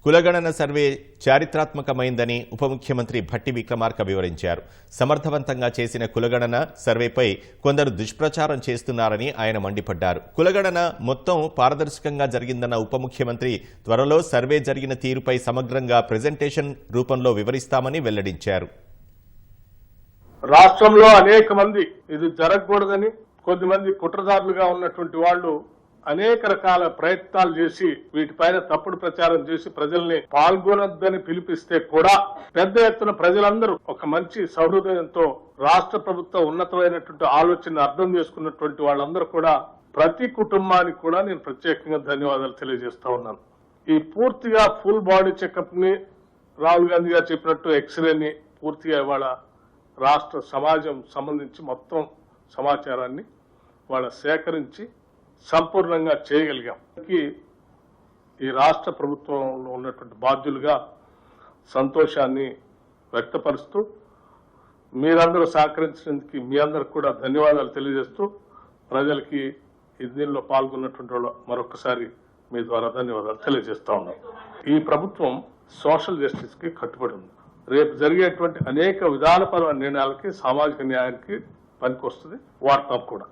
కులగణన సర్వే చారిత్రాత్మకమైందని ఉప ముఖ్యమంత్రి భట్టి విక్రమార్క వివరించారు. సమర్థవంతంగా చేసిన కులగణన సర్వేపై కొందరు దుష్ప్రచారం చేస్తున్నారని ఆయన మండిపడ్డారు. కులగణన మొత్తం పారదర్శకంగా జరిగిందన్న ఉప ముఖ్యమంత్రి త్వరలో సర్వే జరిగిన తీరుపై సమగ్రంగా ప్రెజెంటేషన్ రూపంలో వివరిస్తామని వెల్లడించారు. రాష్ట్రంలో అనేక మంది ఇది జరగకూడదని కొద్దిమంది కుట్రదారులుగా ఉన్నటువంటి వాళ్ళు అనేక రకాల ప్రయత్నాలు చేసి వీటిపైన తప్పుడు ప్రచారం చేసి ప్రజల్ని పాల్గొనొద్దని పిలిపిస్తే కూడా పెద్ద ఎత్తున ప్రజలందరూ ఒక మంచి సహృదయంతో రాష్ట్ర ప్రభుత్వం ఉన్నతమైనటువంటి ఆలోచన అర్థం చేసుకున్నటువంటి వాళ్ళందరూ కూడా ప్రతి కుటుంబానికి కూడా నేను ప్రత్యేకంగా ధన్యవాదాలు తెలియజేస్తా ఉన్నాను. ఈ పూర్తిగా ఫుల్ బాడీ చెకప్ ని రాహుల్ గాంధీ గారు చెప్పినట్టు ఎక్స్రేని పూర్తిగా ఇవాళ రాష్ట్ర సమాజం సంబంధించి మొత్తం సమాచారాన్ని వాళ్ళ సేకరించి సంపూర్ణంగా చేయగలిగాం. ఈ రాష్ట్ర ప్రభుత్వంలో ఉన్నటువంటి బాధ్యులుగా సంతోషాన్ని వ్యక్తపరుస్తూ మీరందరూ సహకరించినందుకు మీ అందరికి కూడా ధన్యవాదాలు తెలియజేస్తూ ప్రజలకి దీనిలో పాల్గొన్నటువంటి వాళ్ళు మరొకసారి మీ ద్వారా ధన్యవాదాలు తెలియజేస్తా ఉన్నాం. ఈ ప్రభుత్వం సోషల్ జస్టిస్ కి కట్టుబడి ఉంది. రేపు జరిగేటువంటి అనేక విధానపరమైన నిర్ణయాలకి సామాజిక న్యాయానికి పనికొస్తుంది, వాడతాం కూడా.